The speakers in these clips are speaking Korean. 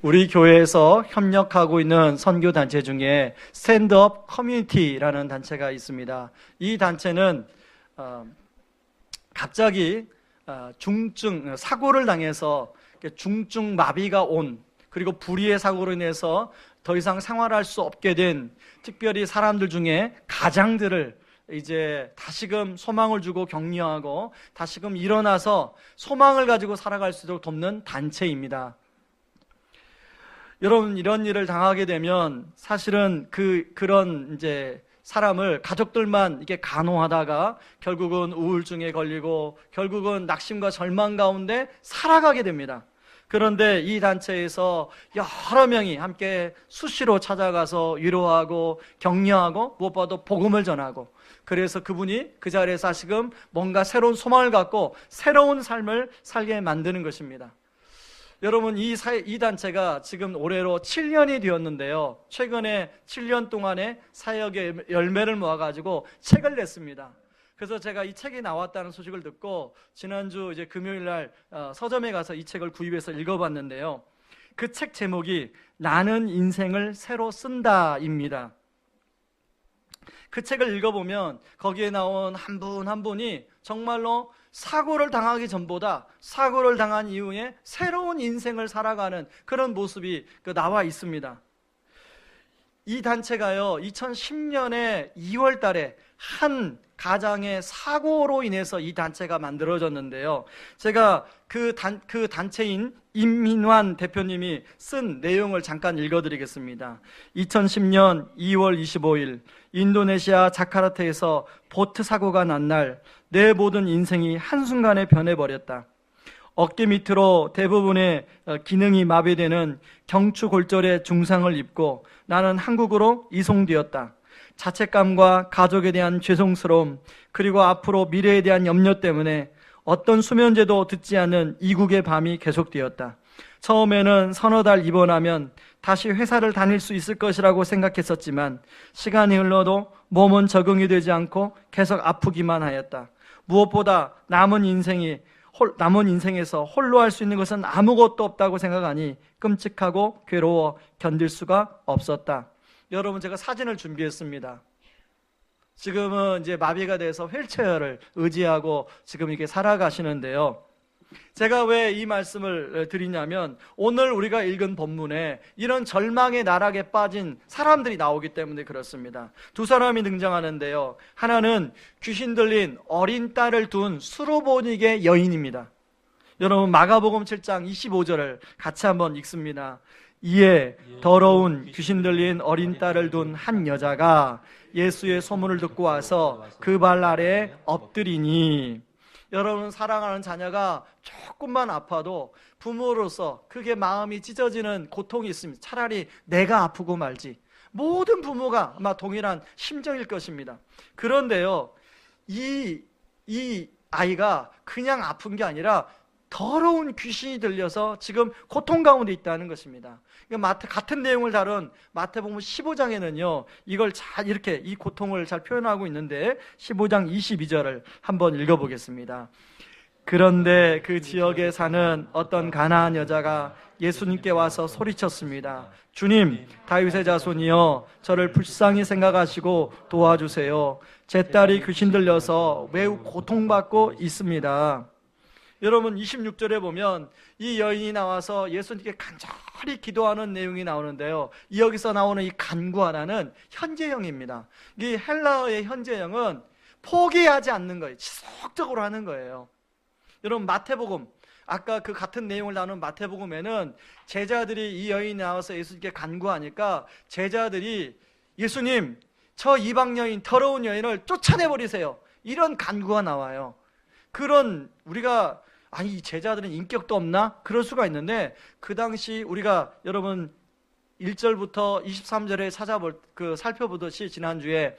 우리 교회에서 협력하고 있는 선교단체 중에 스탠드업 커뮤니티라는 단체가 있습니다. 이 단체는 갑자기 중증 사고를 당해서 중증 마비가 온, 그리고 불의의 사고로 인해서 더 이상 생활할 수 없게 된 특별히 사람들 중에 가장들을 이제 다시금 소망을 주고 격려하고 다시금 일어나서 소망을 가지고 살아갈 수 있도록 돕는 단체입니다. 여러분, 이런 일을 당하게 되면 사실은 그런 이제 사람을 가족들만 이렇게 간호하다가 결국은 우울증에 걸리고 결국은 낙심과 절망 가운데 살아가게 됩니다. 그런데 이 단체에서 여러 명이 함께 수시로 찾아가서 위로하고 격려하고 무엇보다도 복음을 전하고, 그래서 그분이 그 자리에서 다시금 뭔가 새로운 소망을 갖고 새로운 삶을 살게 만드는 것입니다. 여러분, 이 단체가 지금 올해로 7년이 되었는데요, 최근에 7년 동안의 사역의 열매를 모아가지고 책을 냈습니다. 그래서 제가 이 책이 나왔다는 소식을 듣고 지난주 이제 금요일날 서점에 가서 이 책을 구입해서 읽어봤는데요, 그 책 제목이 나는 인생을 새로 쓴다입니다. 그 책을 읽어보면 거기에 나온 한 분 한 분이 정말로 사고를 당하기 전보다 사고를 당한 이후에 새로운 인생을 살아가는 그런 모습이 나와 있습니다. 이 단체가요, 2010년에 2월 달에 한 가장의 사고로 인해서 이 단체가 만들어졌는데요, 제가 그 단체인 임민환 대표님이 쓴 내용을 잠깐 읽어드리겠습니다. 2010년 2월 25일 인도네시아 자카르타에서 보트 사고가 난 날 내 모든 인생이 한순간에 변해버렸다. 어깨 밑으로 대부분의 기능이 마비되는 경추골절의 중상을 입고 나는 한국으로 이송되었다. 자책감과 가족에 대한 죄송스러움, 그리고 앞으로 미래에 대한 염려 때문에 어떤 수면제도 듣지 않는 이국의 밤이 계속되었다. 처음에는 서너 달 입원하면 다시 회사를 다닐 수 있을 것이라고 생각했었지만 시간이 흘러도 몸은 적응이 되지 않고 계속 아프기만 하였다. 무엇보다 남은 인생에서 홀로 할 수 있는 것은 아무것도 없다고 생각하니 끔찍하고 괴로워 견딜 수가 없었다. 여러분, 제가 사진을 준비했습니다. 지금은 이제 마비가 돼서 휠체어를 의지하고 지금 이렇게 살아가시는데요, 제가 왜 이 말씀을 드리냐면 오늘 우리가 읽은 본문에 이런 절망의 나락에 빠진 사람들이 나오기 때문에 그렇습니다. 두 사람이 등장하는데요, 하나는 귀신 들린 어린 딸을 둔 수로보닉의 여인입니다. 여러분, 마가복음 7장 25절을 같이 한번 읽습니다. 이에 더러운 귀신 들린 어린 딸을 둔 한 여자가 예수의 소문을 듣고 와서 그 발 아래에 엎드리니. 여러분, 사랑하는 자녀가 조금만 아파도 부모로서 그게 마음이 찢어지는 고통이 있습니다. 차라리 내가 아프고 말지. 모든 부모가 아마 동일한 심정일 것입니다. 그런데요, 이 아이가 그냥 아픈 게 아니라 더러운 귀신이 들려서 지금 고통 가운데 있다는 것입니다. 같은 내용을 다룬 마태복음 15장에는요 이걸 잘 이렇게 이 고통을 잘 표현하고 있는데 15장 22절을 한번 읽어보겠습니다. 그런데 그 지역에 사는 어떤 가나안 여자가 예수님께 와서 소리쳤습니다. 주님, 다윗의 자손이여, 저를 불쌍히 생각하시고 도와주세요. 제 딸이 귀신 들려서 매우 고통받고 있습니다. 여러분, 26절에 보면 이 여인이 나와서 예수님께 간절히 기도하는 내용이 나오는데요, 여기서 나오는 이 간구하라는 현재형입니다. 이 헬라어의 현재형은 포기하지 않는 거예요. 지속적으로 하는 거예요. 여러분, 마태복음, 아까 그 같은 내용을 나눈 마태복음에는 제자들이 이 여인이 나와서 예수님께 간구하니까 제자들이 예수님, 저 이방 여인, 더러운 여인을 쫓아내버리세요, 이런 간구가 나와요. 그런 우리가 아니 이 제자들은 인격도 없나? 그럴 수가 있는데 그 당시 우리가 여러분 1절부터 23절에 살펴보듯이 지난주에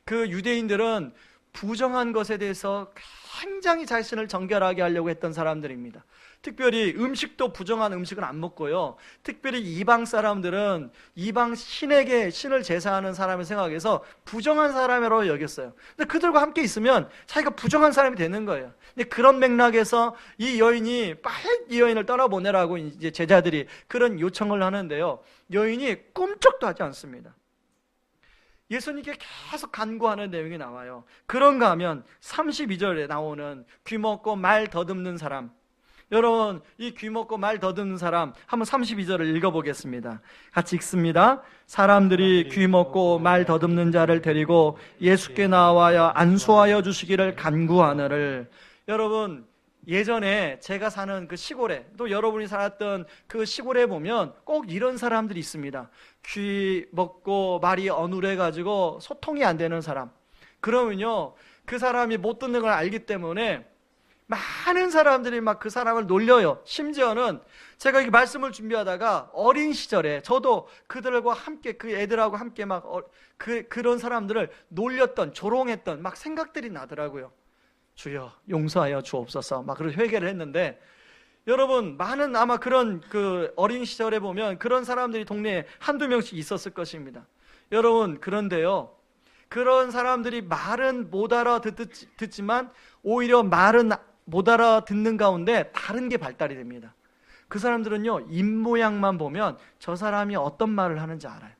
그 유대인들은 부정한 것에 대해서 굉장히 자신을 정결하게 하려고 했던 사람들입니다. 특별히 음식도 부정한 음식은 안 먹고요. 특별히 이방 사람들은 이방 신을 제사하는 사람을 생각해서 부정한 사람이라고 여겼어요. 근데 그들과 함께 있으면 자기가 부정한 사람이 되는 거예요. 근데 그런 맥락에서 이 여인이 빨리 이 여인을 떠나보내라고 이제 제자들이 그런 요청을 하는데요. 여인이 꿈쩍도 하지 않습니다. 예수님께 계속 간구하는 내용이 나와요. 그런가 하면 32절에 나오는 귀먹고 말 더듬는 사람, 여러분 이 귀먹고 말 더듬는 사람 한번 32절을 읽어보겠습니다. 같이 읽습니다. 사람들이 귀먹고 말 더듬는 자를 데리고 예수께 나와여 안수하여 주시기를 간구하느를. 여러분 예전에 제가 사는 그 시골에, 또 여러분이 살았던 그 시골에 보면 꼭 이런 사람들이 있습니다. 귀 먹고 말이 어눌해가지고 소통이 안 되는 사람. 그러면요 그 사람이 못 듣는 걸 알기 때문에 많은 사람들이 막 그 사람을 놀려요. 심지어는 제가 이 말씀을 준비하다가 어린 시절에 저도 그들과 함께, 그 애들하고 함께 막 그런 사람들을 놀렸던, 조롱했던 막 생각들이 나더라고요. 주여 용서하여 주옵소서 막 그런 회개를 했는데, 여러분 많은 아마 그런 그 어린 시절에 보면 그런 사람들이 동네에 한두 명씩 있었을 것입니다. 여러분 그런데요, 그런 사람들이 말은 못 알아듣지만 오히려 말은 못 알아듣는 가운데 다른 게 발달이 됩니다. 그 사람들은요 입모양만 보면 저 사람이 어떤 말을 하는지 알아요.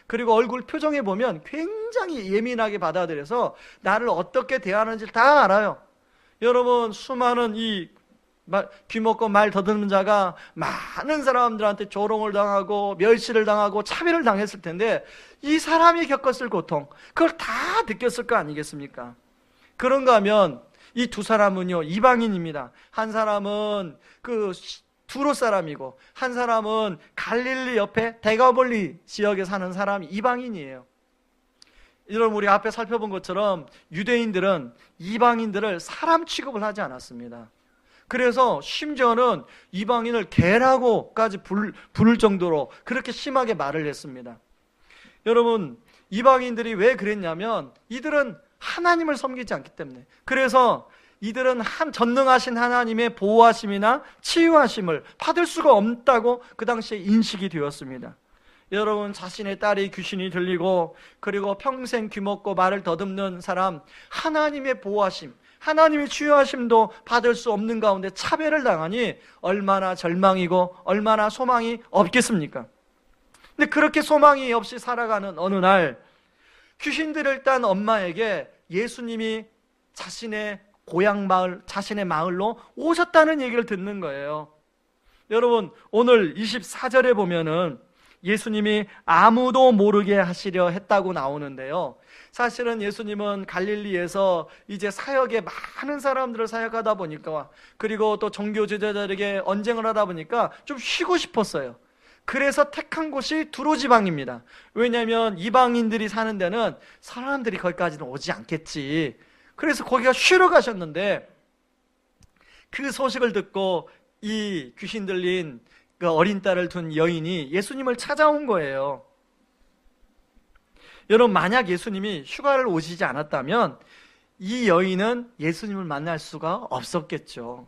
그리고 얼굴 표정에 보면 굉장히 예민하게 받아들여서 나를 어떻게 대하는지 다 알아요. 여러분 수많은 귀먹고 말 더듬는 자가 많은 사람들한테 조롱을 당하고 멸시를 당하고 차별을 당했을 텐데 이 사람이 겪었을 고통, 그걸 다 느꼈을 거 아니겠습니까? 그런가 하면 이 두 사람은요 이방인입니다. 한 사람은 그 두로 사람이고 한 사람은 갈릴리 옆에 데가볼리 지역에 사는 사람이 이방인이에요. 여러분 우리 앞에 살펴본 것처럼 유대인들은 이방인들을 사람 취급을 하지 않았습니다. 그래서 심지어는 이방인을 개라고까지 부를 정도로 그렇게 심하게 말을 했습니다. 여러분 이방인들이 왜 그랬냐면 이들은 하나님을 섬기지 않기 때문에, 그래서 이들은 전능하신 하나님의 보호하심이나 치유하심을 받을 수가 없다고 그 당시에 인식이 되었습니다. 여러분 자신의 딸이 귀신이 들리고 그리고 평생 귀먹고 말을 더듬는 사람, 하나님의 보호하심, 하나님의 치유하심도 받을 수 없는 가운데 차별을 당하니 얼마나 절망이고 얼마나 소망이 없겠습니까? 근데 그렇게 소망이 없이 살아가는 어느 날 귀신들을 딴 엄마에게 예수님이 자신의 고향 마을, 자신의 마을로 오셨다는 얘기를 듣는 거예요. 여러분 오늘 24절에 보면은 예수님이 아무도 모르게 하시려 했다고 나오는데요, 사실은 예수님은 갈릴리에서 이제 사역에 많은 사람들을 사역하다 보니까, 그리고 또 종교 지도자들에게 언쟁을 하다 보니까 좀 쉬고 싶었어요. 그래서 택한 곳이 두로 지방입니다. 왜냐하면 이방인들이 사는 데는 사람들이 거기까지는 오지 않겠지. 그래서 거기가 쉬러 가셨는데 그 소식을 듣고 이 귀신 들린 그 어린 딸을 둔 여인이 예수님을 찾아온 거예요. 여러분 만약 예수님이 휴가를 오시지 않았다면 이 여인은 예수님을 만날 수가 없었겠죠.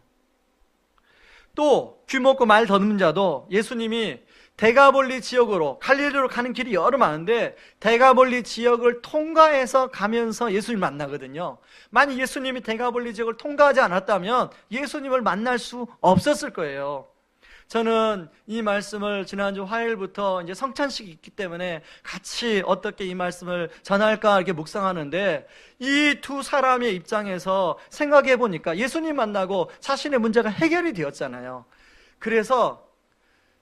또 귀먹고 말 더듬는 자도 예수님이 데가볼리 지역으로, 갈릴리로 가는 길이 여러 많은데 데가볼리 지역을 통과해서 가면서 예수님을 만나거든요. 만약 예수님이 데가볼리 지역을 통과하지 않았다면 예수님을 만날 수 없었을 거예요. 저는 이 말씀을 지난주 화요일부터 이제 성찬식이 있기 때문에 같이 어떻게 이 말씀을 전할까 이렇게 묵상하는데, 이 두 사람의 입장에서 생각해 보니까 예수님 만나고 자신의 문제가 해결이 되었잖아요. 그래서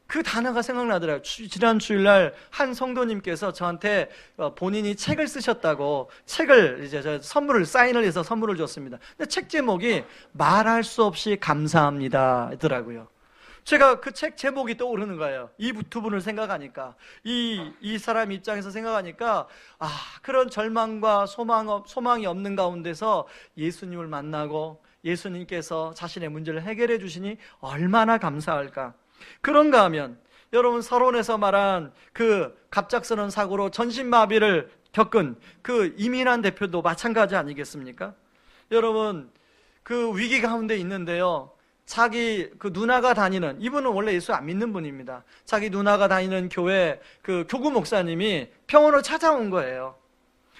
그 단어가 생각나더라고요. 지난 주일날 한 성도님께서 저한테 본인이 책을 쓰셨다고 책을 이제 선물을 사인을 해서 선물을 줬습니다. 근데 책 제목이 말할 수 없이 감사합니다 더라고요. 제가 그 책 제목이 떠오르는 거예요. 이 두 분을 생각하니까, 이 사람 입장에서 생각하니까, 그런 절망과 소망이 없는 가운데서 예수님을 만나고 예수님께서 자신의 문제를 해결해 주시니 얼마나 감사할까. 그런가 하면 여러분 서론에서 말한 그 갑작스러운 사고로 전신마비를 겪은 그 이민환 대표도 마찬가지 아니겠습니까? 여러분 그 위기 가운데 있는데요, 자기 그 누나가 다니는, 이분은 원래 예수 안 믿는 분입니다. 자기 누나가 다니는 교회 그 교구 목사님이 병원을 찾아온 거예요.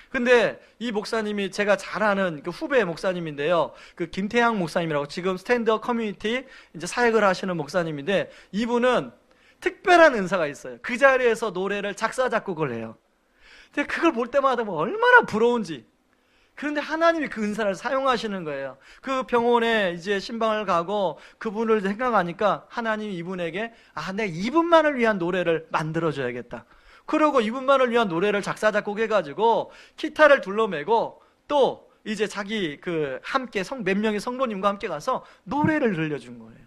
근데 이 목사님이 제가 잘 아는 그 후배 목사님인데요. 그 김태양 목사님이라고 지금 스탠드업 커뮤니티 이제 사역을 하시는 목사님인데, 이분은 특별한 은사가 있어요. 그 자리에서 노래를 작사 작곡을 해요. 근데 그걸 볼 때마다 뭐 얼마나 부러운지. 그런데 하나님이 그 은사를 사용하시는 거예요. 그 병원에 이제 신방을 가고 그분을 생각하니까 하나님이 이분에게 내가 이분만을 위한 노래를 만들어줘야겠다. 그러고 이분만을 위한 노래를 작사 작곡해가지고 기타를 둘러매고 또 이제 자기 그 함께 몇 명의 성도님과 함께 가서 노래를 들려준 거예요.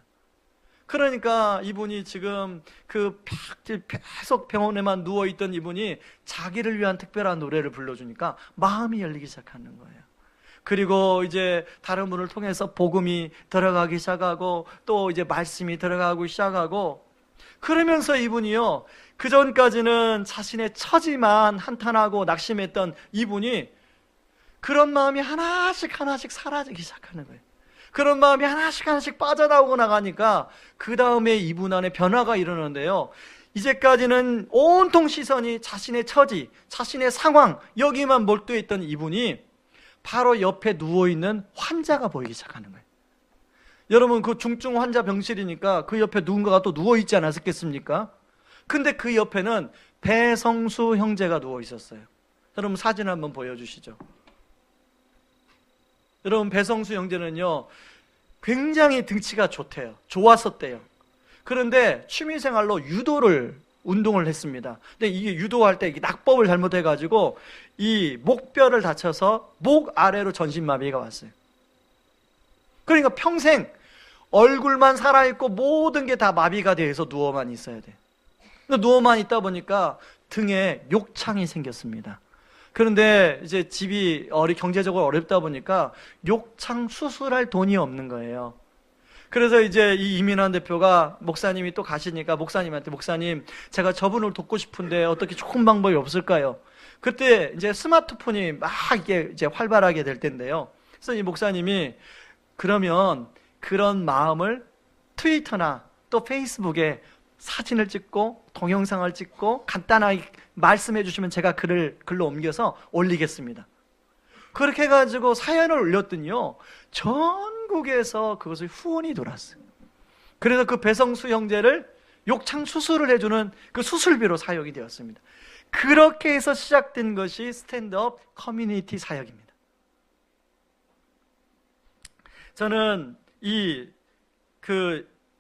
그러니까 이분이 지금 계속 병원에만 누워있던 이분이 자기를 위한 특별한 노래를 불러주니까 마음이 열리기 시작하는 거예요. 그리고 이제 다른 분을 통해서 복음이 들어가기 시작하고 또 이제 말씀이 들어가고 시작하고, 그러면서 이분이요, 그 전까지는 자신의 처지만 한탄하고 낙심했던 이분이 그런 마음이 하나씩 사라지기 시작하는 거예요. 그런 마음이 하나씩 빠져나오고 나가니까 그 다음에 이분 안에 변화가 일어나는데요, 이제까지는 온통 시선이 자신의 처지, 자신의 상황 여기만 몰두해 있던 이분이 바로 옆에 누워있는 환자가 보이기 시작하는 거예요. 여러분, 그 중증 환자 병실이니까 그 옆에 누군가가 또 누워있지 않았겠습니까? 근데 그 옆에는 배성수 형제가 누워있었어요. 여러분, 사진 한번 보여주시죠. 여러분, 배성수 형제는요, 굉장히 등치가 좋았었대요. 그런데 취미생활로 운동을 했습니다. 근데 이게 유도할 때 낙법을 잘못해가지고 이 목뼈를 다쳐서 목 아래로 전신마비가 왔어요. 그러니까 평생 얼굴만 살아있고 모든 게 다 마비가 돼서 누워만 있어야 돼. 누워만 있다 보니까 등에 욕창이 생겼습니다. 그런데 이제 집이 경제적으로 어렵다 보니까 욕창 수술할 돈이 없는 거예요. 그래서 이제 이 이민환 대표가, 목사님이 또 가시니까 목사님한테, 목사님, 제가 저분을 돕고 싶은데 어떻게 좋은 방법이 없을까요? 그때 이제 스마트폰이 막 이게 이제 활발하게 될 텐데요. 그래서 이 목사님이 그러면 그런 마음을 트위터나 또 페이스북에 사진을 찍고 동영상을 찍고 간단하게 말씀해 주시면 제가 글로 옮겨서 올리겠습니다. 그렇게 해가지고 사연을 올렸더니요, 전국에서 그것을 후원이 돌았어요. 그래서 그 배성수 형제를 욕창 수술을 해주는 그 수술비로 사역이 되었습니다. 그렇게 해서 시작된 것이 스탠드업 커뮤니티 사역입니다. 저는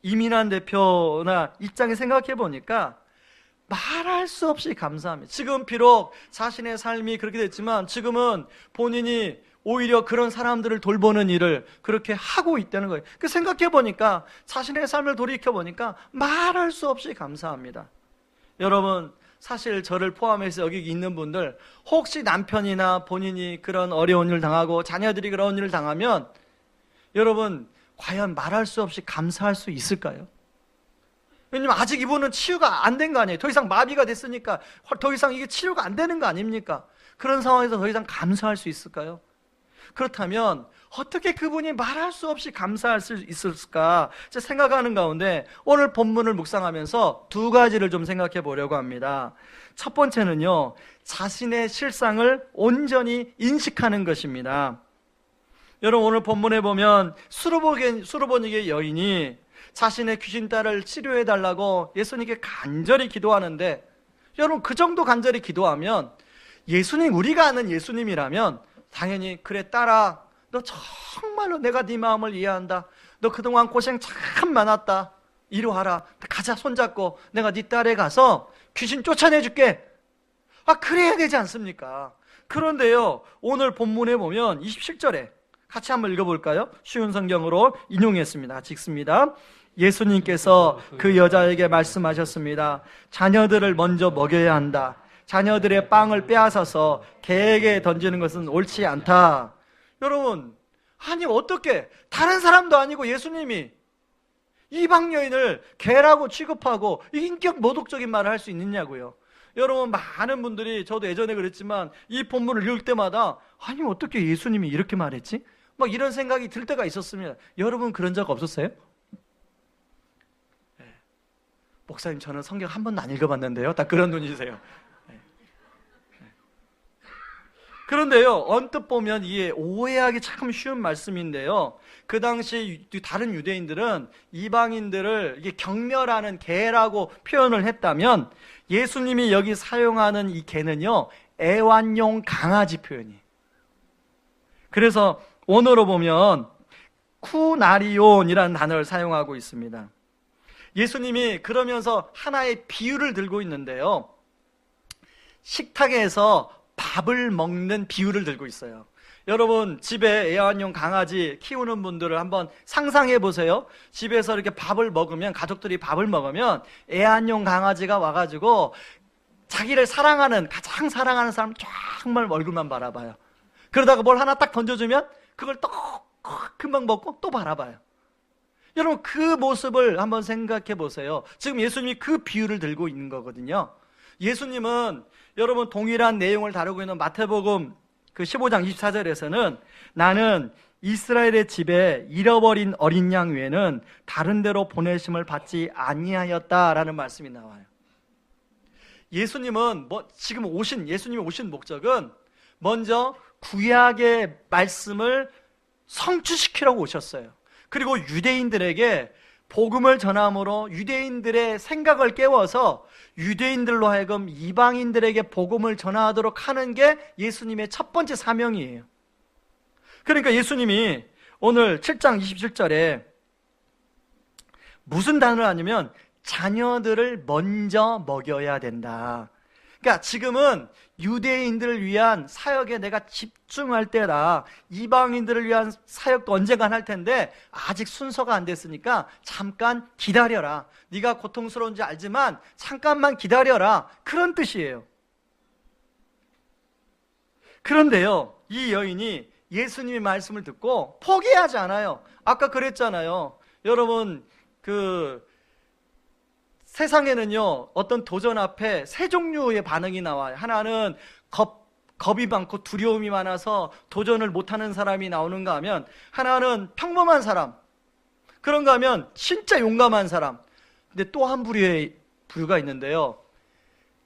이민환 대표나 입장에 생각해 보니까 말할 수 없이 감사합니다. 지금 비록 자신의 삶이 그렇게 됐지만 지금은 본인이 오히려 그런 사람들을 돌보는 일을 그렇게 하고 있다는 거예요. 그 생각해 보니까, 자신의 삶을 돌이켜 보니까 말할 수 없이 감사합니다. 여러분, 사실 저를 포함해서 여기 있는 분들, 혹시 남편이나 본인이 그런 어려운 일을 당하고 자녀들이 그런 일을 당하면 여러분, 과연 말할 수 없이 감사할 수 있을까요? 왜냐면 아직 이분은 치유가 안 된 거 아니에요. 더 이상 마비가 됐으니까 더 이상 이게 치료가 안 되는 거 아닙니까? 그런 상황에서 더 이상 감사할 수 있을까요? 그렇다면 어떻게 그분이 말할 수 없이 감사할 수 있을까 생각하는 가운데 오늘 본문을 묵상하면서 두 가지를 좀 생각해 보려고 합니다. 첫 번째는요, 자신의 실상을 온전히 인식하는 것입니다. 여러분, 오늘 본문에 보면 수르보니게 여인이 자신의 귀신딸을 치료해달라고 예수님께 간절히 기도하는데, 여러분, 그 정도 간절히 기도하면 예수님, 우리가 아는 예수님이라면 당연히, 그래 딸아, 너 정말로 내가 네 마음을 이해한다. 너 그동안 고생 참 많았다. 이리 와라. 가자, 손잡고 내가 네 딸에 가서 귀신 쫓아내줄게. 그래야 되지 않습니까? 그런데요, 오늘 본문에 보면 27절에 같이 한번 읽어볼까요? 쉬운 성경으로 인용했습니다. 같이 읽습니다. 예수님께서 그 여자에게 말씀하셨습니다. 자녀들을 먼저 먹여야 한다. 자녀들의 빵을 빼앗아서 개에게 던지는 것은 옳지 않다. 여러분, 아니 어떻게 다른 사람도 아니고 예수님이 이방 여인을 개라고 취급하고 인격 모독적인 말을 할 수 있느냐고요. 여러분, 많은 분들이, 저도 예전에 그랬지만 이 본문을 읽을 때마다 아니 어떻게 예수님이 이렇게 말했지? 막 이런 생각이 들 때가 있었습니다. 여러분, 그런 적 없었어요? 목사님, 저는 성경 한 번도 안 읽어봤는데요. 딱 그런 눈이세요. 그런데요, 언뜻 보면 이게 오해하기 참 쉬운 말씀인데요, 그 당시 다른 유대인들은 이방인들을 이게 경멸하는 개라고 표현을 했다면, 예수님이 여기 사용하는 이 개는요, 애완용 강아지 표현이에요. 그래서 원어로 보면 쿠나리온이라는 단어를 사용하고 있습니다. 예수님이 그러면서 하나의 비유를 들고 있는데요, 식탁에서 밥을 먹는 비유를 들고 있어요. 여러분, 집에 애완용 강아지 키우는 분들을 한번 상상해 보세요. 집에서 이렇게 밥을 먹으면, 가족들이 밥을 먹으면 애완용 강아지가 와가지고 자기를 사랑하는, 가장 사랑하는 사람 정말 얼굴만 바라봐요. 그러다가 뭘 하나 딱 던져주면 그걸 또 금방 먹고 또 바라봐요. 여러분, 그 모습을 한번 생각해 보세요. 지금 예수님이 그 비유를 들고 있는 거거든요. 예수님은 여러분, 동일한 내용을 다루고 있는 마태복음 그 15장 24절에서는 나는 이스라엘의 집에 잃어버린 어린 양 외에는 다른 데로 보내심을 받지 아니하였다라는 말씀이 나와요. 예수님은 예수님이 오신 목적은 먼저 구약의 말씀을 성취시키려고 오셨어요. 그리고 유대인들에게 복음을 전함으로 유대인들의 생각을 깨워서 유대인들로 하여금 이방인들에게 복음을 전하도록 하는 게 예수님의 첫 번째 사명이에요. 그러니까 예수님이 오늘 7장 27절에 무슨 단어를 하냐면 자녀들을 먼저 먹여야 된다. 그러니까 지금은 유대인들을 위한 사역에 내가 집중할 때라, 이방인들을 위한 사역도 언젠간 할 텐데 아직 순서가 안 됐으니까 잠깐 기다려라. 네가 고통스러운지 알지만 잠깐만 기다려라. 그런 뜻이에요. 그런데요, 이 여인이 예수님의 말씀을 듣고 포기하지 않아요. 아까 그랬잖아요. 여러분, 세상에는요, 어떤 도전 앞에 세 종류의 반응이 나와요. 하나는 겁이 많고 두려움이 많아서 도전을 못하는 사람이 나오는가 하면, 하나는 평범한 사람, 그런가 하면 진짜 용감한 사람. 근데 또 한 부류가 있는데요,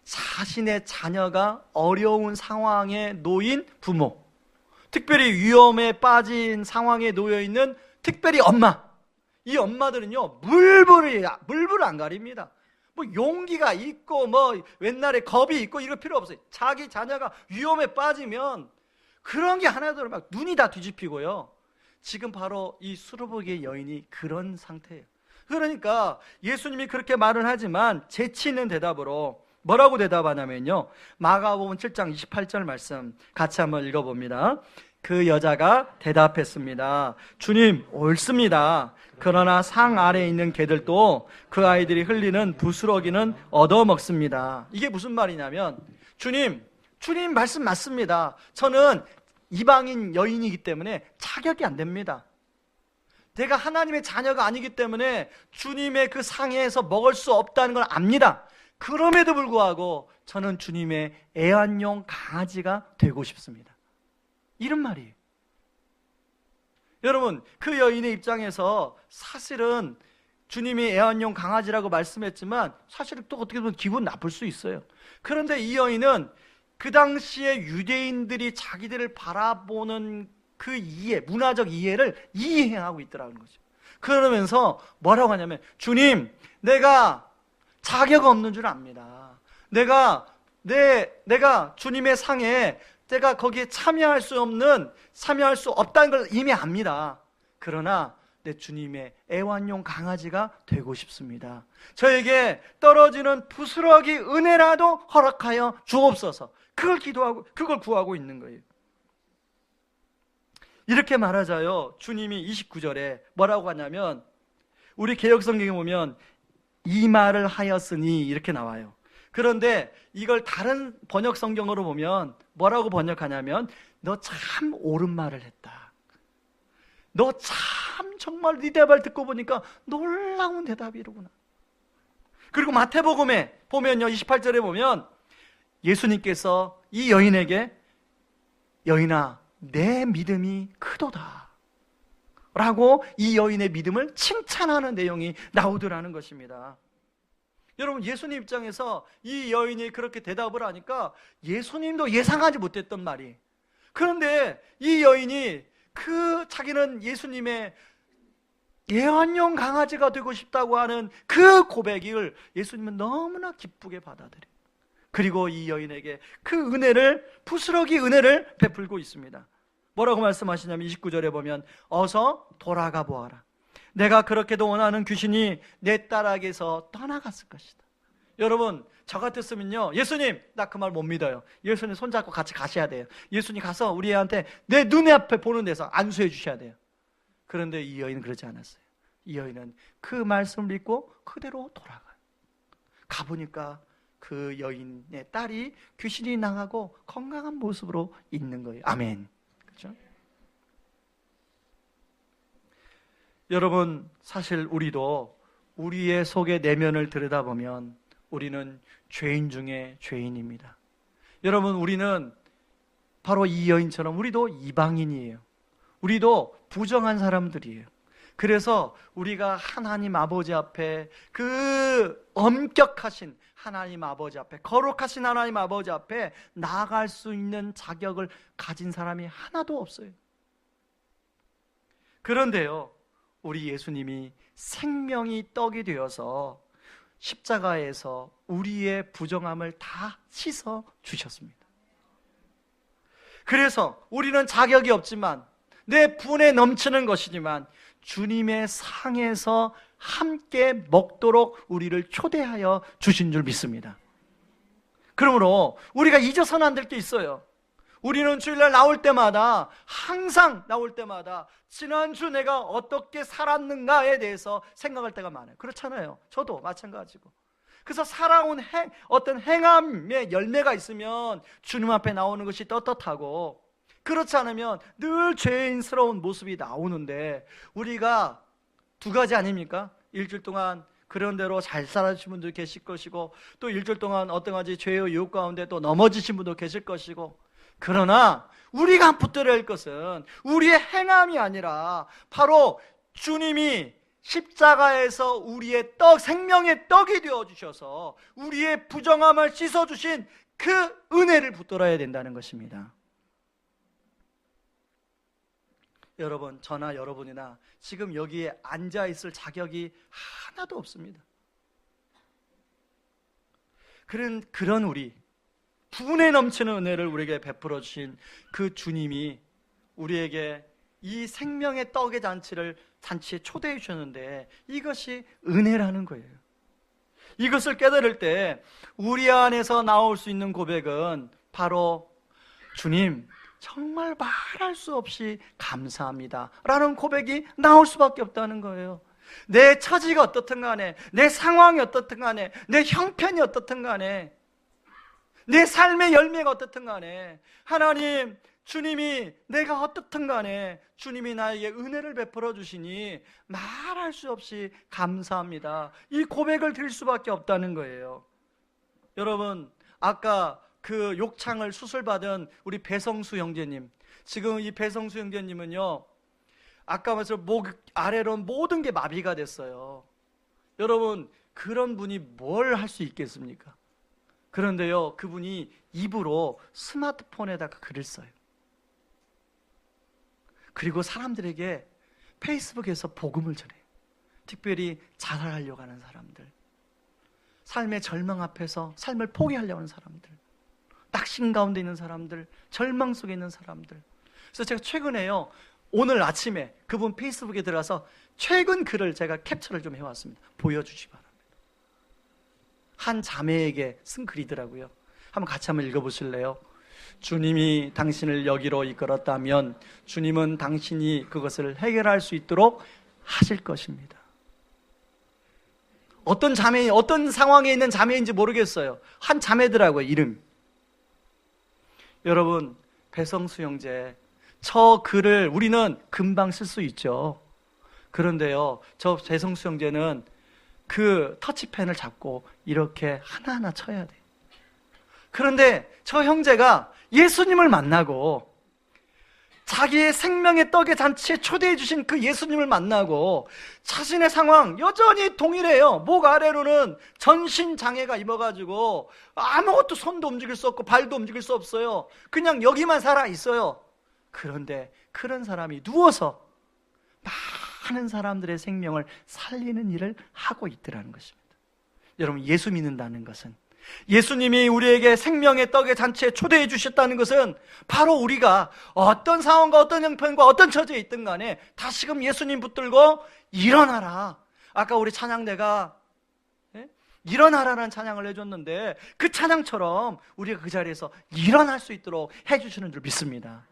자신의 자녀가 어려운 상황에 놓인 부모, 특별히 위험에 빠진 상황에 놓여있는 특별히 엄마. 이 엄마들은요, 물불을 안 가립니다. 뭐 용기가 있고 옛날에 겁이 있고 이럴 필요 없어요. 자기 자녀가 위험에 빠지면 그런 게 하나도 막 눈이 다 뒤집히고요. 지금 바로 이 수르복의 여인이 그런 상태예요. 그러니까 예수님이 그렇게 말을 하지만 재치 있는 대답으로 뭐라고 대답하냐면요, 마가복음 7장 28절 말씀 같이 한번 읽어봅니다. 그 여자가 대답했습니다. 주님, 옳습니다. 그러나 상 아래에 있는 개들도 그 아이들이 흘리는 부스러기는 얻어먹습니다. 이게 무슨 말이냐면, 주님 말씀 맞습니다. 저는 이방인 여인이기 때문에 자격이 안 됩니다. 내가 하나님의 자녀가 아니기 때문에 주님의 그 상에서 먹을 수 없다는 걸 압니다. 그럼에도 불구하고 저는 주님의 애완용 강아지가 되고 싶습니다. 이런 말이에요. 여러분, 그 여인의 입장에서 사실은 주님이 애완용 강아지라고 말씀했지만 사실은 또 어떻게 보면 기분 나쁠 수 있어요. 그런데 이 여인은 그 당시에 유대인들이 자기들을 바라보는 그 이해, 문화적 이해를 이해하고 있더라는 거죠. 그러면서 뭐라고 하냐면, 주님, 내가 자격 없는 줄 압니다. 내가 주님의 상에 내가 거기에 참여할 수 없다는 걸 이미 압니다. 그러나 내 주님의 애완용 강아지가 되고 싶습니다. 저에게 떨어지는 부스러기 은혜라도 허락하여 주옵소서. 그걸 구하고 있는 거예요. 이렇게 말하자요, 주님이 29절에 뭐라고 하냐면, 우리 개역성경에 보면 이 말을 하였으니 이렇게 나와요. 그런데 이걸 다른 번역 성경으로 보면 뭐라고 번역하냐면, 너 참 옳은 말을 했다. 너 참 정말 네 대답을 듣고 보니까 놀라운 대답이로구나. 그리고 마태복음에 보면요, 28절에 보면 예수님께서 이 여인에게, 여인아, 내 믿음이 크도다 라고 이 여인의 믿음을 칭찬하는 내용이 나오더라는 것입니다. 여러분, 예수님 입장에서 이 여인이 그렇게 대답을 하니까 예수님도 예상하지 못했던 말이. 그런데 이 여인이 자기는 예수님의 애완용 강아지가 되고 싶다고 하는 그 고백을 예수님은 너무나 기쁘게 받아들여요. 그리고 이 여인에게 그 부스러기 은혜를 베풀고 있습니다. 뭐라고 말씀하시냐면 29절에 보면 어서 돌아가 보아라. 내가 그렇게도 원하는 귀신이 내 딸에게서 떠나갔을 것이다. 여러분, 저 같았으면요, 예수님, 나 그 말 못 믿어요. 예수님 손잡고 같이 가셔야 돼요. 예수님 가서 우리 애한테 내 눈에 앞에 보는 데서 안수해 주셔야 돼요. 그런데 이 여인은 그러지 않았어요. 이 여인은 그 말씀을 믿고 그대로 돌아가요. 가보니까 그 여인의 딸이 귀신이 나가고 건강한 모습으로 있는 거예요. 아멘. 그렇죠? 여러분, 사실 우리도 우리의 속의 내면을 들여다보면 우리는 죄인 중에 죄인입니다. 여러분, 우리는 바로 이 여인처럼 우리도 이방인이에요. 우리도 부정한 사람들이에요. 그래서 우리가 하나님 아버지 앞에, 그 엄격하신 하나님 아버지 앞에, 거룩하신 하나님 아버지 앞에 나아갈 수 있는 자격을 가진 사람이 하나도 없어요. 그런데요, 우리 예수님이 생명이 떡이 되어서 십자가에서 우리의 부정함을 다 씻어 주셨습니다. 그래서 우리는 자격이 없지만, 내 분에 넘치는 것이지만 주님의 상에서 함께 먹도록 우리를 초대하여 주신 줄 믿습니다. 그러므로 우리가 잊어서는 안 될 게 있어요. 우리는 주일날 나올 때마다, 항상 나올 때마다 지난주 내가 어떻게 살았는가에 대해서 생각할 때가 많아요. 그렇잖아요. 저도 마찬가지고. 그래서 살아온 어떤 행함의 열매가 있으면 주님 앞에 나오는 것이 떳떳하고, 그렇지 않으면 늘 죄인스러운 모습이 나오는데, 우리가 두 가지 아닙니까? 일주일 동안 그런 대로 잘 살아주신 분도 계실 것이고, 또 일주일 동안 어떤 가지 죄의 유혹 가운데 또 넘어지신 분도 계실 것이고, 그러나 우리가 붙들어야 할 것은 우리의 행함이 아니라 바로 주님이 십자가에서 우리의 생명의 떡이 되어주셔서 우리의 부정함을 씻어주신 그 은혜를 붙들어야 된다는 것입니다. 여러분, 저나 여러분이나 지금 여기에 앉아있을 자격이 하나도 없습니다. 그런 우리, 분에 넘치는 은혜를 우리에게 베풀어 주신 그 주님이 우리에게 이 생명의 떡의 잔치에 초대해 주셨는데, 이것이 은혜라는 거예요. 이것을 깨달을 때 우리 안에서 나올 수 있는 고백은 바로 주님, 정말 말할 수 없이 감사합니다 라는 고백이 나올 수밖에 없다는 거예요. 내 처지가 어떻든 간에, 내 상황이 어떻든 간에, 내 형편이 어떻든 간에, 내 삶의 열매가 어떻든 간에, 하나님, 주님이, 내가 어떻든 간에 주님이 나에게 은혜를 베풀어 주시니 말할 수 없이 감사합니다, 이 고백을 드릴 수밖에 없다는 거예요. 여러분, 아까 그 욕창을 수술받은 우리 배성수 형제님, 지금 이 배성수 형제님은요, 아까 말씀 목 아래로 모든 게 마비가 됐어요. 여러분, 그런 분이 뭘 할 수 있겠습니까? 그런데요, 그분이 입으로 스마트폰에다가 글을 써요. 그리고 사람들에게 페이스북에서 복음을 전해요. 특별히 자살하려고 하는 사람들, 삶의 절망 앞에서 삶을 포기하려고 하는 사람들, 낙심 가운데 있는 사람들, 절망 속에 있는 사람들. 그래서 제가 최근에요, 오늘 아침에 그분 페이스북에 들어가서 최근 글을 제가 캡처를 좀 해왔습니다. 보여주시기 바랍니다. 한 자매에게 쓴 글이더라고요. 한번 읽어보실래요? 주님이 당신을 여기로 이끌었다면 주님은 당신이 그것을 해결할 수 있도록 하실 것입니다. 어떤 자매, 어떤 상황에 있는 자매인지 모르겠어요. 한 자매더라고요, 이름. 여러분, 배성수 형제, 저 글을 우리는 금방 쓸 수 있죠. 그런데요, 저 배성수 형제는 그 터치펜을 잡고 이렇게 하나하나 쳐야 돼요. 그런데 저 형제가 예수님을 만나고 자기의 생명의 떡의 잔치에 초대해 주신 그 예수님을 만나고 자신의 상황 여전히 동일해요. 목 아래로는 전신 장애가 입어가지고 아무것도 손도 움직일 수 없고 발도 움직일 수 없어요. 그냥 여기만 살아 있어요. 그런데 그런 사람이 누워서 많은 사람들의 생명을 살리는 일을 하고 있더라는 것입니다. 여러분, 예수 믿는다는 것은, 예수님이 우리에게 생명의 떡의 잔치에 초대해 주셨다는 것은 바로 우리가 어떤 상황과 어떤 형편과 어떤 처지에 있든 간에 다시금 예수님 붙들고 일어나라. 아까 우리 찬양대가 일어나라는 찬양을 해줬는데 그 찬양처럼 우리가 그 자리에서 일어날 수 있도록 해주시는 줄 믿습니다.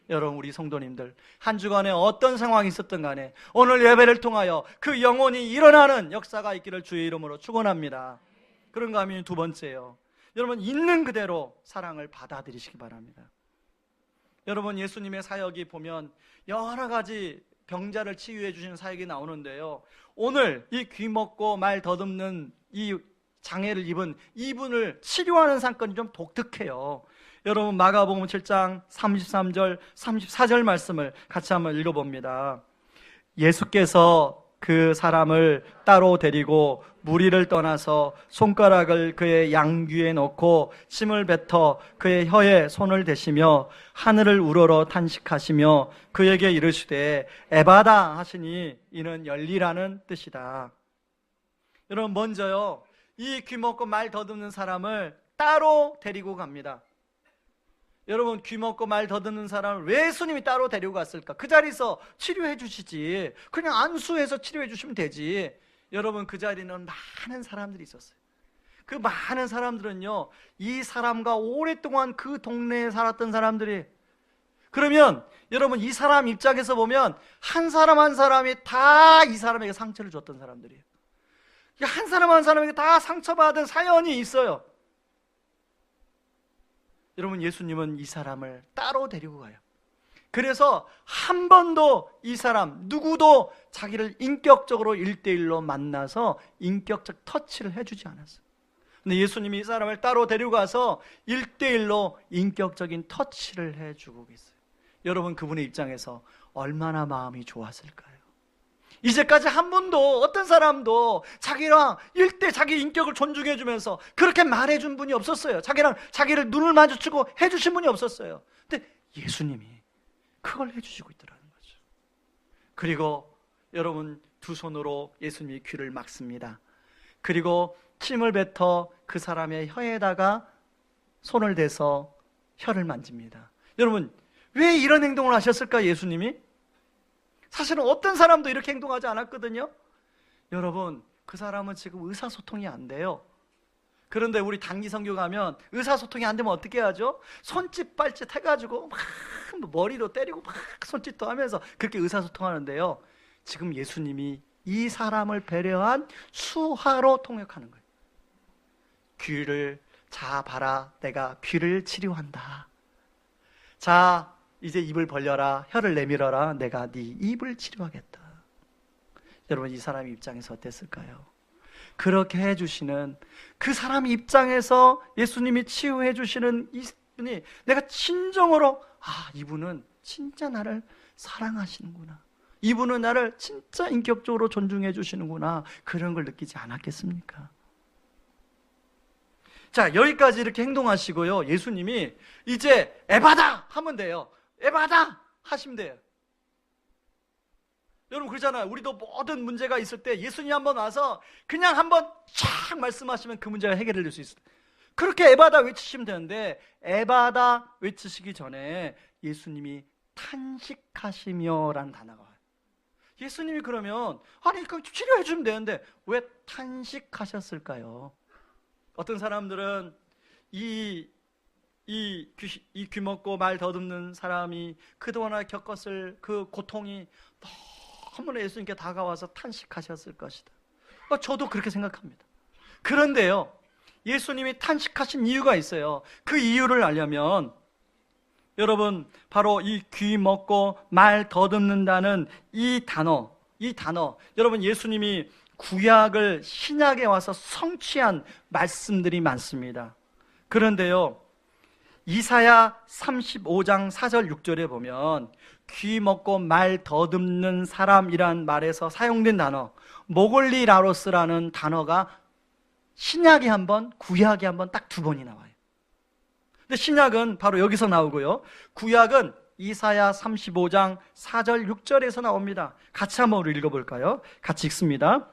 여러분, 우리 성도님들 한 주간에 어떤 상황이 있었든 간에 오늘 예배를 통하여 그 영혼이 일어나는 역사가 있기를 주의 이름으로 축원합니다. 그런가 하면 두 번째요, 여러분, 있는 그대로 사랑을 받아들이시기 바랍니다. 여러분, 예수님의 사역이 보면 여러 가지 병자를 치유해 주시는 사역이 나오는데요, 오늘 이 귀 먹고 말 더듬는 이 장애를 입은 이분을 치료하는 사건이 좀 독특해요. 여러분, 마가복음 7장 33절 34절 말씀을 같이 한번 읽어봅니다. 예수께서 그 사람을 따로 데리고 무리를 떠나서 손가락을 그의 양귀에 넣고 침을 뱉어 그의 혀에 손을 대시며 하늘을 우러러 탄식하시며 그에게 이르시되 에바다 하시니 이는 열리라는 뜻이다. 여러분, 먼저요, 이 귀 먹고 말 더듬는 사람을 따로 데리고 갑니다. 여러분, 귀 먹고 말 더듬는 사람을 왜 예수님이 따로 데리고 갔을까? 그 자리에서 치료해 주시지, 그냥 안수해서 치료해 주시면 되지. 여러분, 그 자리에는 많은 사람들이 있었어요. 그 많은 사람들은요, 이 사람과 오랫동안 그 동네에 살았던 사람들이, 그러면 여러분, 이 사람 입장에서 보면 한 사람 한 사람이 다 이 사람에게 상처를 줬던 사람들이에요. 한 사람 한 사람에게 다 상처받은 사연이 있어요. 여러분, 예수님은 이 사람을 따로 데리고 가요. 그래서 한 번도 이 사람 누구도 자기를 인격적으로 1대1로 만나서 인격적 터치를 해주지 않았어요. 근데 예수님이 이 사람을 따로 데리고 가서 1대1로 인격적인 터치를 해주고 계세요. 여러분, 그분의 입장에서 얼마나 마음이 좋았을까요? 이제까지 한 번도 어떤 사람도 자기랑 일대 자기 인격을 존중해 주면서 그렇게 말해준 분이 없었어요. 자기랑 자기를 눈을 마주치고 해주신 분이 없었어요. 근데 예수님이 그걸 해주시고 있더라는 거죠. 그리고 여러분, 두 손으로 예수님이 귀를 막습니다. 그리고 침을 뱉어 그 사람의 혀에다가 손을 대서 혀를 만집니다. 여러분, 왜 이런 행동을 하셨을까, 예수님이? 사실은 어떤 사람도 이렇게 행동하지 않았거든요. 여러분, 그 사람은 지금 의사소통이 안 돼요. 그런데 우리 단기 선교 가면 의사소통이 안 되면 어떻게 하죠? 손짓 발짓 해가지고 막 머리도 때리고 막 손짓도 하면서 그렇게 의사소통하는데요, 지금 예수님이 이 사람을 배려한 수화로 통역하는 거예요. 귀를, 자 봐라, 내가 귀를 치료한다. 자, 이제 입을 벌려라, 혀를 내밀어라, 내가 네 입을 치료하겠다. 여러분, 이 사람 입장에서 어땠을까요? 그렇게 해주시는 그 사람 입장에서 예수님이 치유해 주시는 이분이, 내가 진정으로, 아, 이분은 진짜 나를 사랑하시는구나, 이분은 나를 진짜 인격적으로 존중해 주시는구나, 그런 걸 느끼지 않았겠습니까? 자, 여기까지 이렇게 행동하시고요, 예수님이 이제 에바다 하면 돼요. 에바다 하시면 돼요. 여러분, 그러잖아요. 우리도 모든 문제가 있을 때 예수님 한번 와서 그냥 한번 쫙 말씀하시면 그 문제가 해결될 수 있어요. 그렇게 에바다 외치시면 되는데, 에바다 외치시기 전에 예수님이 탄식하시며 라는 단어가 와요. 예수님이 그러면, 아니, 그럼 치료해 주면 되는데 왜 탄식하셨을까요? 어떤 사람들은 이 귀 먹고 말 더듬는 사람이 그동안 겪었을 그 고통이 너무나 예수님께 다가와서 탄식하셨을 것이다. 저도 그렇게 생각합니다. 그런데요, 예수님이 탄식하신 이유가 있어요. 그 이유를 알려면, 여러분, 바로 이 귀 먹고 말 더듬는다는 이 단어, 여러분, 예수님이 구약을 신약에 와서 성취한 말씀들이 많습니다. 그런데요, 이사야 35장 4절 6절에 보면 귀 먹고 말 더듬는 사람이란 말에서 사용된 단어 모골리라로스라는 단어가 신약에 한 번, 구약에 한 번 딱 두 번이 나와요. 근데 신약은 바로 여기서 나오고요, 구약은 이사야 35장 4절 6절에서 나옵니다. 같이 한번 우리 읽어볼까요? 같이 읽습니다.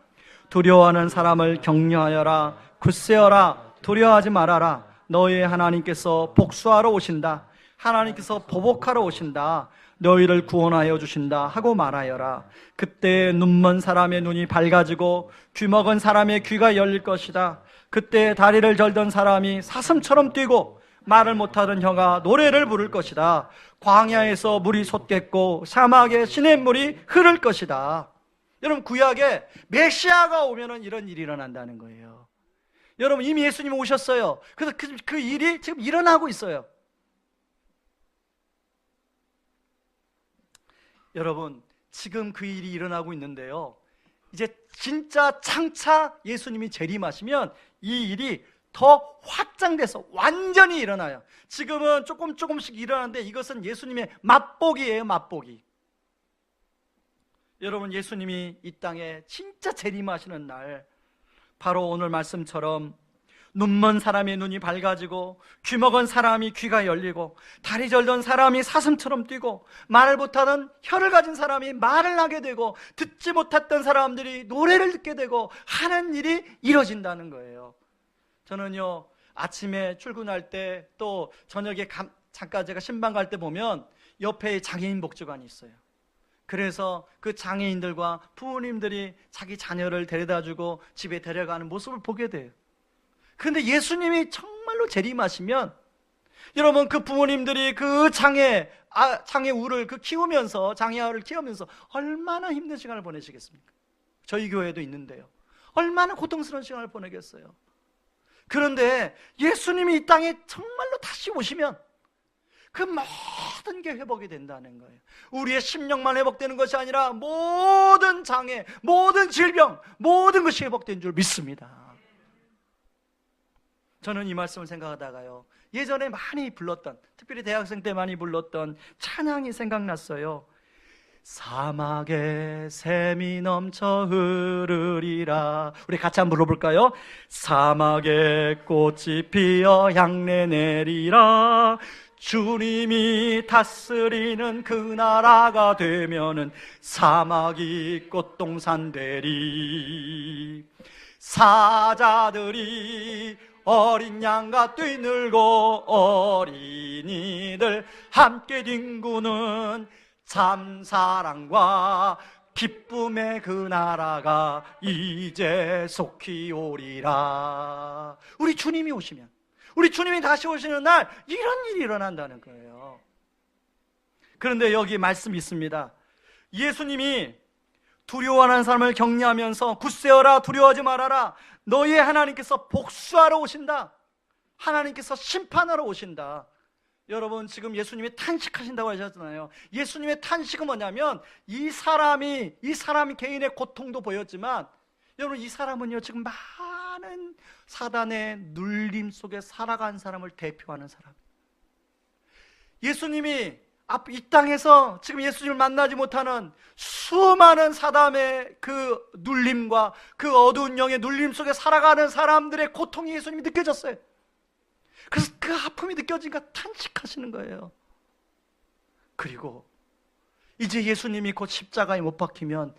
두려워하는 사람을 격려하여라. 굳세어라. 두려워하지 말아라. 너희의 하나님께서 복수하러 오신다. 하나님께서 보복하러 오신다. 너희를 구원하여 주신다 하고 말하여라. 그때 눈먼 사람의 눈이 밝아지고 귀먹은 사람의 귀가 열릴 것이다. 그때 다리를 절던 사람이 사슴처럼 뛰고 말을 못하던 혀가 노래를 부를 것이다. 광야에서 물이 솟겠고 사막에 시냇물이 흐를 것이다. 여러분, 구약에 메시아가 오면은 이런 일이 일어난다는 거예요. 여러분, 이미 예수님이 오셨어요. 그래서 그 일이 지금 일어나고 있어요. 여러분, 지금 그 일이 일어나고 있는데요, 이제 진짜 장차 예수님이 재림하시면 이 일이 더 확장돼서 완전히 일어나요. 지금은 조금씩 일어나는데 이것은 예수님의 맛보기예요, 맛보기. 여러분, 예수님이 이 땅에 진짜 재림하시는 날, 바로 오늘 말씀처럼 눈먼 사람의 눈이 밝아지고 귀먹은 사람이 귀가 열리고 다리 절던 사람이 사슴처럼 뛰고 말을 못하던 혀를 가진 사람이 말을 하게 되고 듣지 못했던 사람들이 노래를 듣게 되고 하는 일이 이루어진다는 거예요. 저는요, 아침에 출근할 때 또 저녁에 잠깐 제가 신방 갈 때 보면 옆에 장애인 복지관이 있어요. 그래서 그 장애인들과 부모님들이 자기 자녀를 데려다주고 집에 데려가는 모습을 보게 돼요. 그런데 예수님이 정말로 재림하시면 여러분, 그 부모님들이 그 장애우를 키우면서, 장애아를 키우면서 얼마나 힘든 시간을 보내시겠습니까? 저희 교회도 있는데요, 얼마나 고통스러운 시간을 보내겠어요. 그런데 예수님이 이 땅에 정말로 다시 오시면 그 모든 게 회복이 된다는 거예요. 우리의 심령만 회복되는 것이 아니라 모든 장애, 모든 질병, 모든 것이 회복된 줄 믿습니다. 저는 이 말씀을 생각하다가요, 예전에 많이 불렀던, 특별히 대학생 때 많이 불렀던 찬양이 생각났어요. 사막에 샘이 넘쳐 흐르리라. 우리 같이 한번 불러볼까요? 사막에 꽃이 피어 향내 내리라. 주님이 다스리는 그 나라가 되면은 사막이 꽃동산 되리. 사자들이 어린 양과 뛰놀고 어린이들 함께 뒹구는 참 사랑과 기쁨의 그 나라가 이제 속히 오리라. 우리 주님이 오시면, 우리 주님이 다시 오시는 날 이런 일이 일어난다는 거예요. 그런데 여기 말씀이 있습니다. 예수님이 두려워하는 사람을 격려하면서 굳세어라, 두려워하지 말아라. 너희의 하나님께서 복수하러 오신다. 하나님께서 심판하러 오신다. 여러분, 지금 예수님이 탄식하신다고 하셨잖아요. 예수님의 탄식은 뭐냐면 이 사람이 개인의 고통도 보였지만, 여러분, 이 사람은요, 지금 많은 사단의 눌림 속에 살아간 사람을 대표하는 사람. 예수님이 이 땅에서 지금 예수님을 만나지 못하는 수많은 사단의 그 눌림과 그 어두운 영의 눌림 속에 살아가는 사람들의 고통이 예수님이 느껴졌어요. 그래서 그 아픔이 느껴지니까 탄식하시는 거예요. 그리고 이제 예수님이 곧 십자가에 못 박히면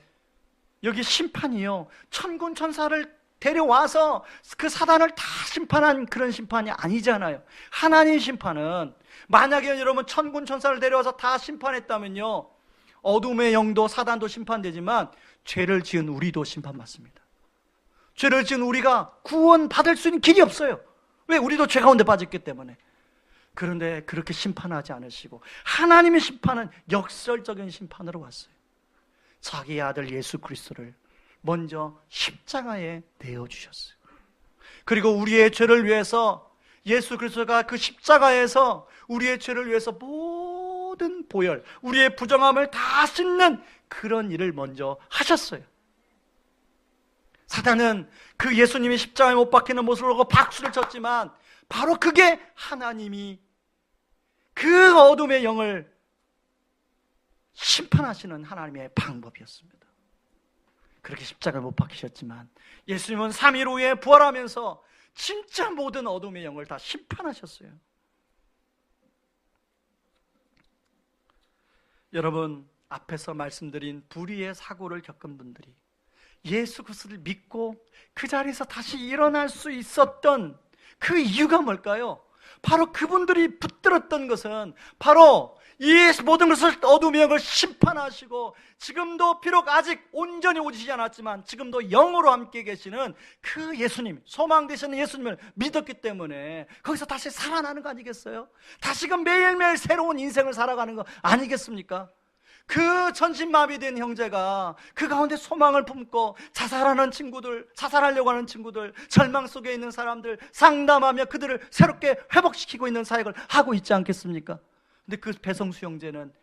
여기 심판이요, 천군 천사를 데려와서 그 사단을 다 심판한 그런 심판이 아니잖아요. 하나님 심판은, 만약에 여러분 천군 천사를 데려와서 다 심판했다면요, 어둠의 영도 사단도 심판되지만 죄를 지은 우리도 심판받습니다. 죄를 지은 우리가 구원받을 수 있는 길이 없어요. 왜? 우리도 죄 가운데 빠졌기 때문에. 그런데 그렇게 심판하지 않으시고 하나님의 심판은 역설적인 심판으로 왔어요. 자기 아들 예수 그리스도를 먼저 십자가에 내어주셨어요. 그리고 우리의 죄를 위해서 예수 그리스도가 그 십자가에서 우리의 죄를 위해서 모든 보혈, 우리의 부정함을 다 씻는 그런 일을 먼저 하셨어요. 사단은 그 예수님이 십자가에 못 박히는 모습을 보고 박수를 쳤지만 바로 그게 하나님이 그 어둠의 영을 심판하시는 하나님의 방법이었습니다. 그렇게 십자가를 못 박히셨지만 예수님은 3일 후에 부활하면서 진짜 모든 어둠의 영을 다 심판하셨어요. 여러분, 앞에서 말씀드린 불의의 사고를 겪은 분들이 예수 그리스도를 믿고 그 자리에서 다시 일어날 수 있었던 그 이유가 뭘까요? 바로 그분들이 붙들었던 것은 바로 이 모든 것을 어둠의 영을 심판하시고 지금도 비록 아직 온전히 오시지 않았지만 지금도 영으로 함께 계시는 그 예수님, 소망 되시는 예수님을 믿었기 때문에 거기서 다시 살아나는 거 아니겠어요? 다시금 매일매일 새로운 인생을 살아가는 거 아니겠습니까? 그 전신마비된 형제가 그 가운데 소망을 품고 자살하는 친구들, 자살하려고 하는 친구들, 절망 속에 있는 사람들 상담하며 그들을 새롭게 회복시키고 있는 사역을 하고 있지 않겠습니까? 근데 그 배성수 형제는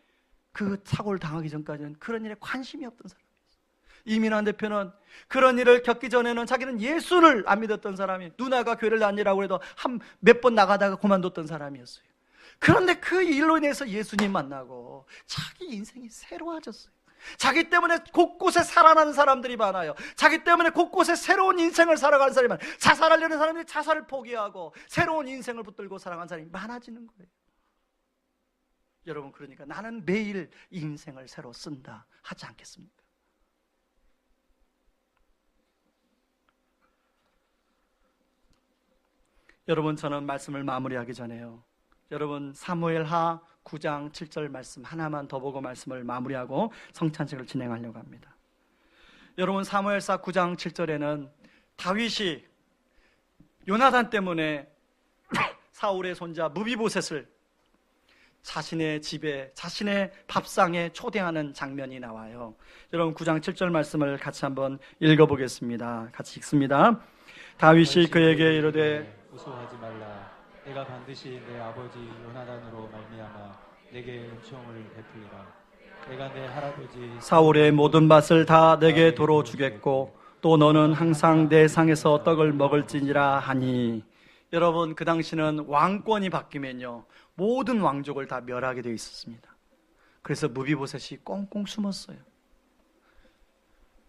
그 사고를 당하기 전까지는 그런 일에 관심이 없던 사람이었어요. 이민환 대표는 그런 일을 겪기 전에는 자기는 예수를 안 믿었던 사람이, 누나가 교회를 다니라고 해도 몇 번 나가다가 그만뒀던 사람이었어요. 그런데 그 일로 인해서 예수님 만나고 자기 인생이 새로워졌어요. 자기 때문에 곳곳에 살아나는 사람들이 많아요. 자기 때문에 곳곳에 새로운 인생을 살아가는 사람이 많아요. 자살하려는 사람들이 자살을 포기하고 새로운 인생을 붙들고 살아가는 사람이 많아지는 거예요. 여러분, 그러니까 나는 매일 인생을 새로 쓴다 하지 않겠습니까? 여러분, 저는 말씀을 마무리하기 전에요, 여러분 사무엘하 9장 7절 말씀 하나만 더 보고 말씀을 마무리하고 성찬식을 진행하려고 합니다. 여러분, 사무엘사 9장 7절에는 다윗이 요나단 때문에 사울의 손자 무비보셋을 자신의 집에, 자신의 밥상에 초대하는 장면이 나와요. 여러분, 9장 7절 말씀을 같이 한번 읽어보겠습니다. 같이 읽습니다. 다윗이 그에게 이르되 우소하지 말라. 내가 반드시 내 아버지 요나단으로 말미암아 내게 은총을 베풀리라. 내가 내 할아버지 사울의 모든 밭을 다 내게 도로 주겠고 또 너는 항상 내 상에서 떡을 먹을지니라 하니. 여러분, 그 당시는 왕권이 바뀌면요 모든 왕족을 다 멸하게 되어 있었습니다. 그래서 무비보셋이 꽁꽁 숨었어요.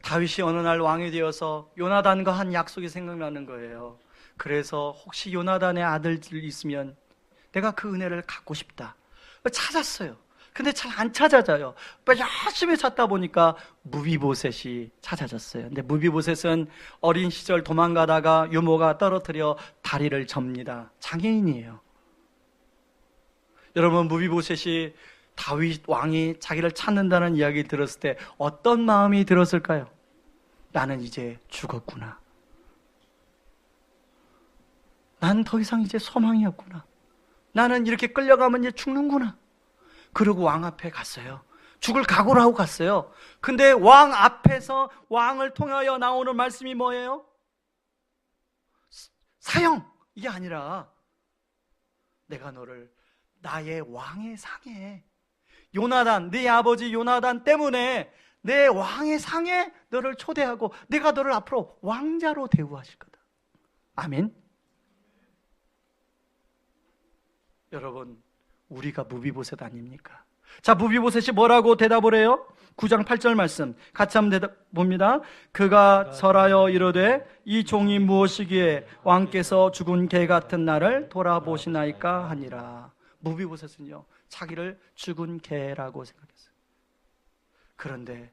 다윗이 어느 날 왕이 되어서 요나단과 한 약속이 생각나는 거예요. 그래서 혹시 요나단의 아들들이 있으면 내가 그 은혜를 갖고 싶다. 찾았어요. 근데 잘 안 찾아져요. 열심히 찾다 보니까 무비보셋이 찾아졌어요. 근데 무비보셋은 어린 시절 도망가다가 유모가 떨어뜨려 다리를 접니다. 장애인이에요. 여러분, 무비보셋이 다윗 왕이 자기를 찾는다는 이야기 들었을 때 어떤 마음이 들었을까요? 나는 이제 죽었구나. 난 더 이상 이제 소망이 없구나. 나는 이렇게 끌려가면 이제 죽는구나. 그리고 왕 앞에 갔어요. 죽을 각오를 하고 갔어요. 근데 왕 앞에서 왕을 통하여 나오는 말씀이 뭐예요? 사형! 이게 아니라 내가 너를 나의 왕의 상에, 요나단, 네 아버지 요나단 때문에 내 왕의 상에 너를 초대하고 내가 너를 앞으로 왕자로 대우하실 거다. 아멘. 여러분, 우리가 무비보셋 아닙니까? 자, 무비보셋이 뭐라고 대답을 해요? 9장 8절 말씀 같이 한번 대답 봅니다. 그가 절하여 이르되 이 종이 무엇이기에 왕께서 죽은 개 같은 나를 돌아보시나이까 하니라. 무비보셋은요 자기를 죽은 개라고 생각했어요. 그런데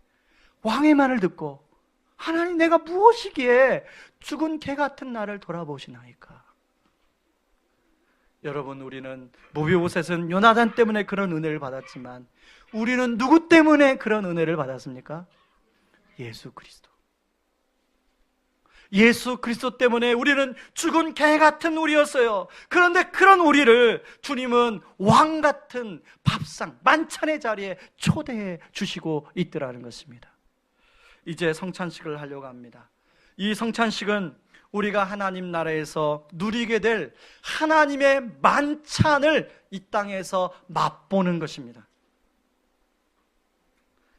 왕의 말을 듣고 하나님, 내가 무엇이기에 죽은 개 같은 나를 돌아보시나이까. 여러분, 우리는 무비보셋은 요나단 때문에 그런 은혜를 받았지만 우리는 누구 때문에 그런 은혜를 받았습니까? 예수 그리스도. 예수 그리스도 때문에 우리는 죽은 개 같은 우리였어요. 그런데 그런 우리를 주님은 왕 같은 밥상, 만찬의 자리에 초대해 주시고 있더라는 것입니다. 이제 성찬식을 하려고 합니다. 이 성찬식은 우리가 하나님 나라에서 누리게 될 하나님의 만찬을 이 땅에서 맛보는 것입니다.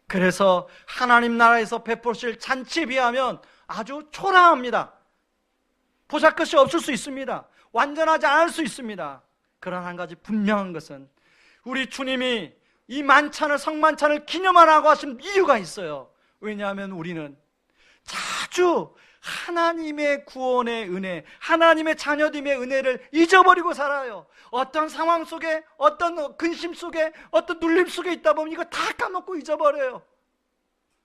그래서 하나님 나라에서 베푸실 잔치에 비하면 아주 초라합니다. 보잘것이 없을 수 있습니다. 완전하지 않을 수 있습니다. 그러나 한 가지 분명한 것은 우리 주님이 이 만찬을, 성만찬을 기념하라고 하신 이유가 있어요. 왜냐하면 우리는 자주 하나님의 구원의 은혜, 하나님의 자녀됨의 은혜를 잊어버리고 살아요. 어떤 상황 속에, 어떤 근심 속에, 어떤 눌림 속에 있다 보면 이거 다 까먹고 잊어버려요.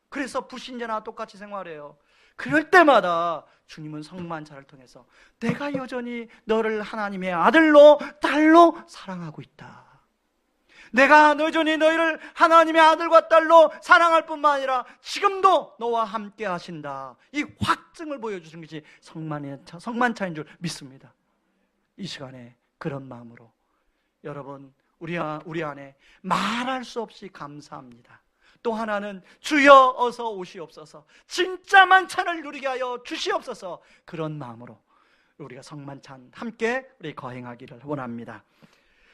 그래서 불신자나 똑같이 생활해요. 그럴 때마다 주님은 성만찬을 통해서 내가 여전히 너를 하나님의 아들로, 딸로 사랑하고 있다. 내가 여전히 너희를 하나님의 아들과 딸로 사랑할 뿐만 아니라 지금도 너와 함께 하신다. 이 확증을 보여주신 것이 성만찬인 줄 믿습니다. 이 시간에 그런 마음으로 여러분, 우리 안에 말할 수 없이 감사합니다. 또 하나는 주여 어서 오시옵소서, 진짜 만찬을 누리게 하여 주시옵소서, 그런 마음으로 우리가 성만찬 함께 우리 거행하기를 원합니다.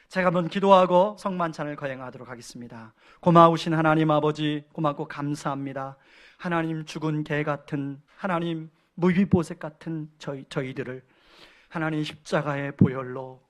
제가 한번 기도하고 성만찬을 거행하도록 하겠습니다. 고마우신 하나님 아버지, 고맙고 감사합니다. 하나님, 죽은 개 같은, 하나님 무비보셋 같은 저희들을 하나님 십자가의 보혈로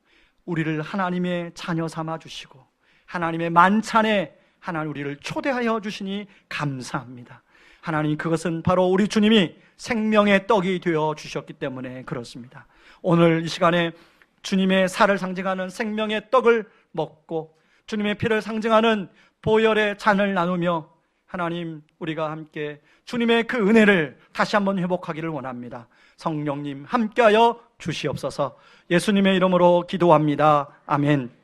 우리를 하나님의 자녀 삼아 주시고 하나님의 만찬에 하나님 우리를 초대하여 주시니 감사합니다. 하나님, 그것은 바로 우리 주님이 생명의 떡이 되어 주셨기 때문에 그렇습니다. 오늘 이 시간에 주님의 살을 상징하는 생명의 떡을 먹고 주님의 피를 상징하는 보혈의 잔을 나누며 하나님, 우리가 함께 주님의 그 은혜를 다시 한번 회복하기를 원합니다. 성령님 함께하여 주시옵소서. 예수님의 이름으로 기도합니다. 아멘.